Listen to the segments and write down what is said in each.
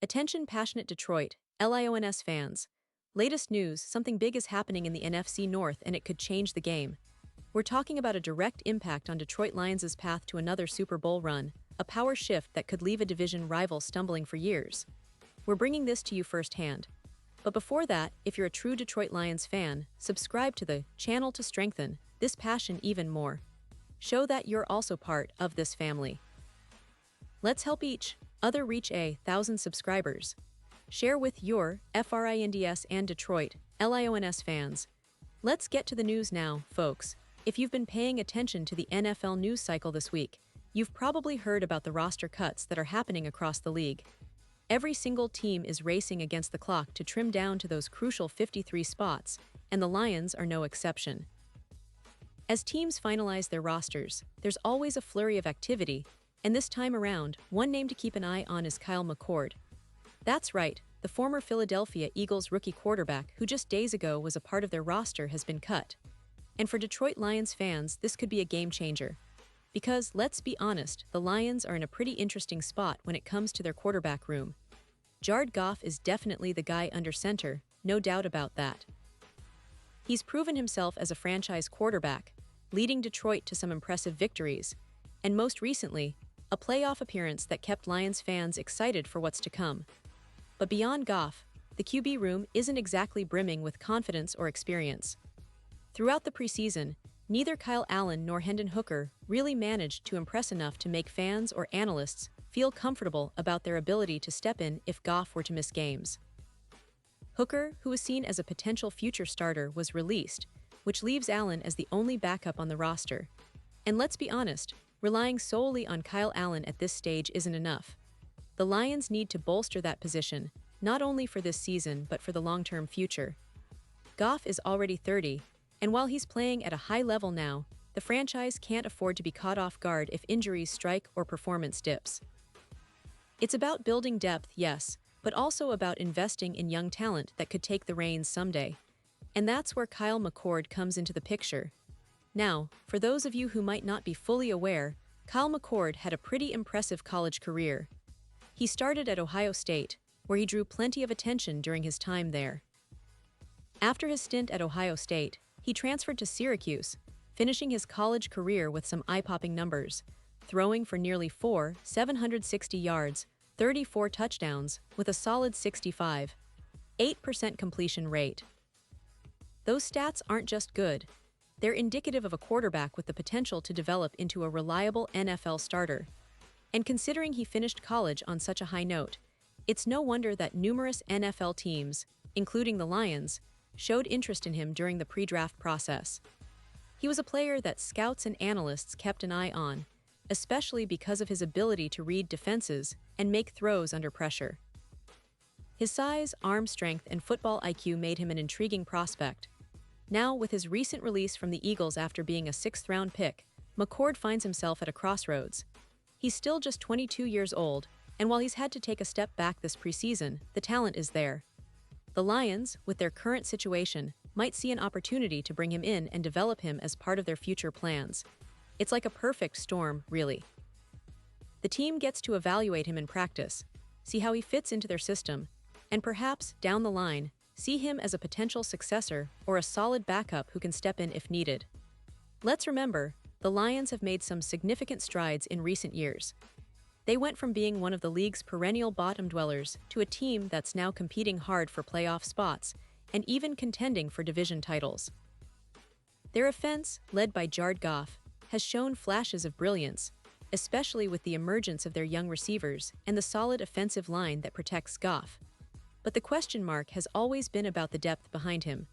Attention passionate Detroit, Lions fans. Latest news, something big is happening in the NFC North and it could change the game. We're talking about a direct impact on Detroit Lions' path to another Super Bowl run, a power shift that could leave a division rival stumbling for years. We're bringing this to you firsthand. But before that, if you're a true Detroit Lions fan, subscribe to the channel to strengthen this passion even more. Show that you're also part of this family. Let's help each other reach 1,000 subscribers. Share with your FRINDS and Detroit Lions fans. Let's get to the news now, folks. If you've been paying attention to the NFL news cycle this week, you've probably heard about the roster cuts that are happening across the league. Every single team is racing against the clock to trim down to those crucial 53 spots, and the Lions are no exception. As teams finalize their rosters, there's always a flurry of activity, and this time around, one name to keep an eye on is Kyle McCord. That's right, the former Philadelphia Eagles rookie quarterback who just days ago was a part of their roster has been cut. And for Detroit Lions fans, this could be a game changer. Because, let's be honest, the Lions are in a pretty interesting spot when it comes to their quarterback room. Jared Goff is definitely the guy under center, no doubt about that. He's proven himself as a franchise quarterback, leading Detroit to some impressive victories, and most recently, a playoff appearance that kept Lions fans excited for what's to come. But beyond Goff, the QB room isn't exactly brimming with confidence or experience. Throughout the preseason, neither Kyle Allen nor Hendon Hooker really managed to impress enough to make fans or analysts feel comfortable about their ability to step in if Goff were to miss games. Hooker, who was seen as a potential future starter, was released, which leaves Allen as the only backup on the roster. And let's be honest, relying solely on Kyle Allen at this stage isn't enough. The Lions need to bolster that position, not only for this season but for the long-term future. Goff is already 30, and while he's playing at a high level now, the franchise can't afford to be caught off guard if injuries strike or performance dips. It's about building depth, yes, but also about investing in young talent that could take the reins someday. And that's where Kyle McCord comes into the picture. Now, for those of you who might not be fully aware, Kyle McCord had a pretty impressive college career. He started at Ohio State, where he drew plenty of attention during his time there. After his stint at Ohio State, he transferred to Syracuse, finishing his college career with some eye-popping numbers, throwing for nearly 760 yards, 34 touchdowns, with a solid 65.8% completion rate. Those stats aren't just good. They're indicative of a quarterback with the potential to develop into a reliable NFL starter. And considering he finished college on such a high note, it's no wonder that numerous NFL teams, including the Lions, showed interest in him during the pre-draft process. He was a player that scouts and analysts kept an eye on, especially because of his ability to read defenses and make throws under pressure. His size, arm strength, and football IQ made him an intriguing prospect. Now, with his recent release from the Eagles after being a sixth-round pick, McCord finds himself at a crossroads. He's still just 22 years old, and while he's had to take a step back this preseason, the talent is there. The Lions, with their current situation, might see an opportunity to bring him in and develop him as part of their future plans. It's like a perfect storm, really. The team gets to evaluate him in practice, see how he fits into their system, and perhaps, down the line, see him as a potential successor or a solid backup who can step in if needed. Let's remember, the Lions have made some significant strides in recent years. They went from being one of the league's perennial bottom dwellers to a team that's now competing hard for playoff spots and even contending for division titles. Their offense, led by Jared Goff, has shown flashes of brilliance, especially with the emergence of their young receivers and the solid offensive line that protects Goff. But the question mark has always been about the depth behind him.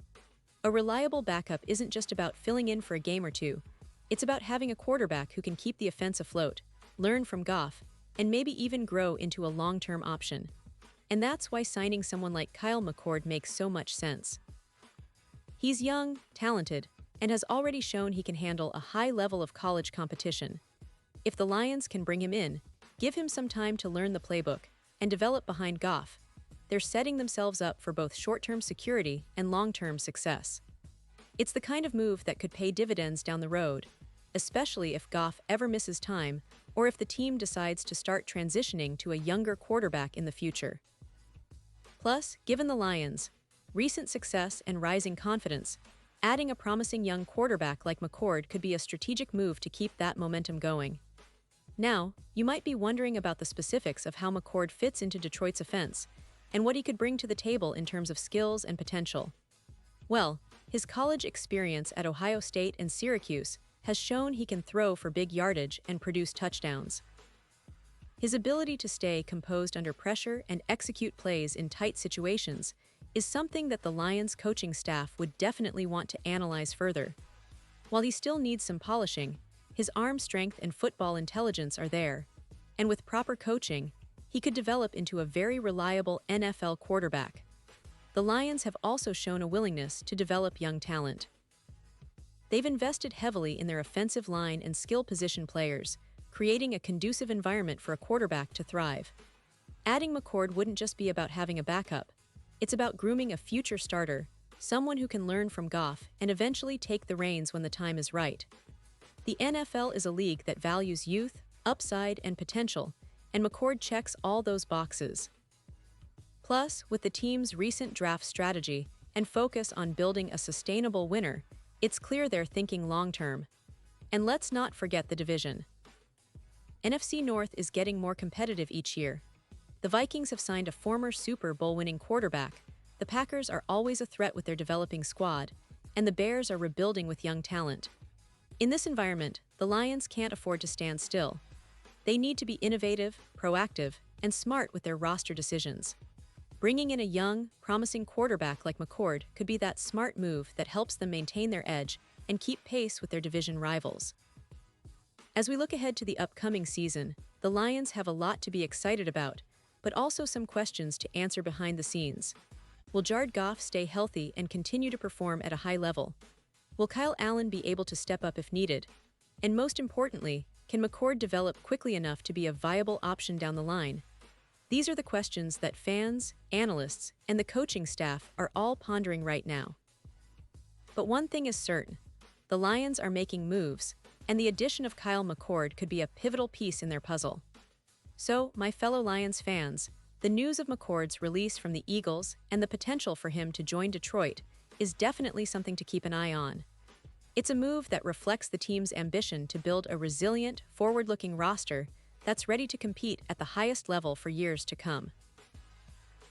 A reliable backup isn't just about filling in for a game or two. It's about having a quarterback who can keep the offense afloat, learn from Goff, and maybe even grow into a long-term option. And that's why signing someone like Kyle McCord makes so much sense. He's young, talented, and has already shown he can handle a high level of college competition. If the Lions can bring him in, give him some time to learn the playbook, and develop behind Goff, they're setting themselves up for both short-term security and long-term success. It's the kind of move that could pay dividends down the road, especially if Goff ever misses time or if the team decides to start transitioning to a younger quarterback in the future. Plus, given the Lions' recent success and rising confidence, adding a promising young quarterback like McCord could be a strategic move to keep that momentum going. Now, you might be wondering about the specifics of how McCord fits into Detroit's offense and what he could bring to the table in terms of skills and potential. Well, his college experience at Ohio State and Syracuse has shown he can throw for big yardage and produce touchdowns. His ability to stay composed under pressure and execute plays in tight situations is something that the Lions coaching staff would definitely want to analyze further. While he still needs some polishing, his arm strength and football intelligence are there, and with proper coaching, he could develop into a very reliable NFL quarterback. The Lions have also shown a willingness to develop young talent. They've invested heavily in their offensive line and skill position players, creating a conducive environment for a quarterback to thrive. Adding McCord wouldn't just be about having a backup. It's about grooming a future starter, someone who can learn from Goff and eventually take the reins when the time is right. The NFL is a league that values youth, upside, and potential, and McCord checks all those boxes. Plus, with the team's recent draft strategy and focus on building a sustainable winner, it's clear they're thinking long-term. And let's not forget the division. NFC North is getting more competitive each year. The Vikings have signed a former Super Bowl winning quarterback, the Packers are always a threat with their developing squad, and the Bears are rebuilding with young talent. In this environment, the Lions can't afford to stand still. They need to be innovative, proactive, and smart with their roster decisions. Bringing in a young, promising quarterback like McCord could be that smart move that helps them maintain their edge and keep pace with their division rivals. As we look ahead to the upcoming season, the Lions have a lot to be excited about, but also some questions to answer behind the scenes. Will Jared Goff stay healthy and continue to perform at a high level? Will Kyle Allen be able to step up if needed? And most importantly, can McCord develop quickly enough to be a viable option down the line? These are the questions that fans, analysts, and the coaching staff are all pondering right now. But one thing is certain: the Lions are making moves, and the addition of Kyle McCord could be a pivotal piece in their puzzle. So, my fellow Lions fans, the news of McCord's release from the Eagles and the potential for him to join Detroit is definitely something to keep an eye on. It's a move that reflects the team's ambition to build a resilient, forward-looking roster that's ready to compete at the highest level for years to come.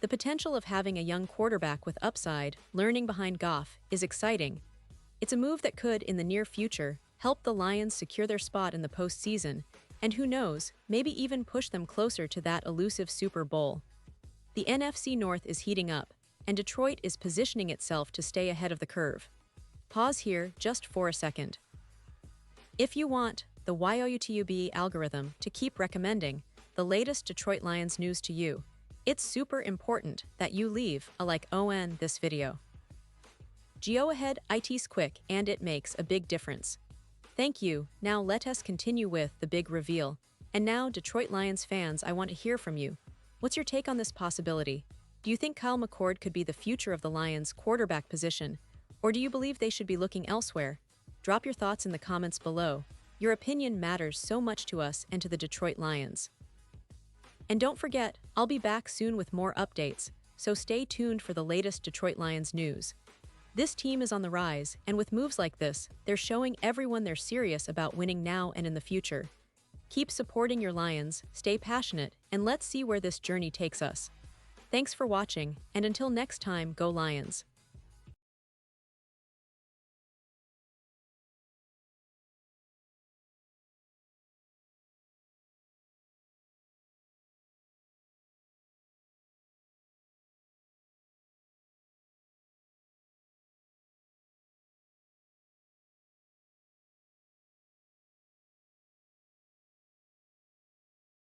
The potential of having a young quarterback with upside, learning behind Goff, is exciting. It's a move that could, in the near future, help the Lions secure their spot in the postseason, and who knows, maybe even push them closer to that elusive Super Bowl. The NFC North is heating up, and Detroit is positioning itself to stay ahead of the curve. Pause here just for a second. If you want the YouTube algorithm to keep recommending the latest Detroit Lions news to you, it's super important that you leave a like on this video. Go ahead, it's quick and it makes a big difference. Thank you. Now let us continue with the big reveal. And now, Detroit Lions fans, I want to hear from you. What's your take on this possibility? Do you think Kyle McCord could be the future of the Lions' quarterback position? Or do you believe they should be looking elsewhere? Drop your thoughts in the comments below. Your opinion matters so much to us and to the Detroit Lions. And don't forget, I'll be back soon with more updates, so stay tuned for the latest Detroit Lions news. This team is on the rise, and with moves like this, they're showing everyone they're serious about winning now and in the future. Keep supporting your Lions, stay passionate, and let's see where this journey takes us. Thanks for watching, and until next time, go Lions!